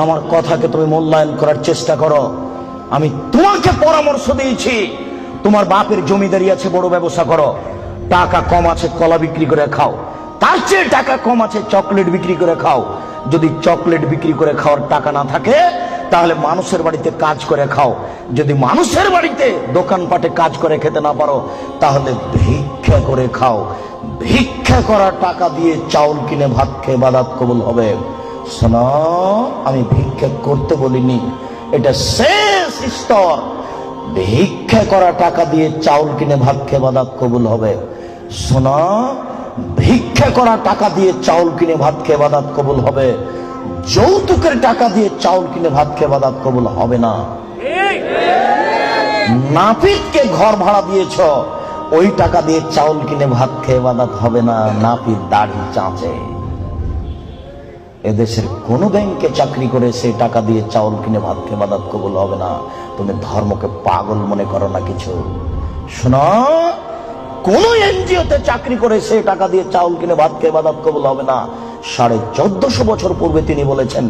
আমার কথাকে তুমি মূল্যায়ন করার চেষ্টা করো। আমি তোমাকে পরামর্শ দিয়েছি, তোমার বাপের জমিদারি আছে, বড় ব্যবসা করো। টাকা কম আছে কলা বিক্রি করে খাও, তার চেয়ে টাকা কম আছে চকলেট বিক্রি করে খাও। যদি চকলেট বিক্রি করে খাওয়ার টাকা না থাকে তাহলে মানুষের বাড়িতে কাজ করে খাও। যদি মানুষের বাড়িতে দোকানপাটে কাজ করে খেতে না পারো তাহলে ভিক্ষা করে খাও। ভিক্ষা করা টাকা দিয়ে চাউল কিনে ভাত খেয়ে ইবাদত কবুল হবে। শোনো, আমি ভিক্ষা করতে বলিনি, এটা শেষ স্তর। ভিক্ষা করা টাকা দিয়ে চাউল কিনে ভাত খেয়ে ইবাদত কবুল হবে। শোনো, ভিক্ষা করা টাকা দিয়ে চাউল কিনে ভাত খেয়ে ইবাদত কবুল হবে। যৌতুকের টাকা দিয়ে চাউল কিনে ভাত খেয়ে ইবাদত কবুল হবে না। নাপিতকে ঘর ভাড়া দিয়েছ, ওই টাকা দিয়ে চাউল কিনে ভাত খেয়ে ইবাদত হবে না। নাপিত দাড়ি চাঁচে। এদেশের কোন ব্যাংকে চাকরি করে সেই টাকা দিয়ে চাউল কিনে ভাত খেয়ে ইবাদত কবুল হবে না। তুমি ধর্মকে পাগল মনে করো না কিছু। শোনো, কোন এনজিওতে চাকরি করে সেই টাকা দিয়ে চাউল কিনে ভাত খেয়ে ইবাদত কবুল হবে না। 1450 বছর পূর্বে তিনি বলেছেন।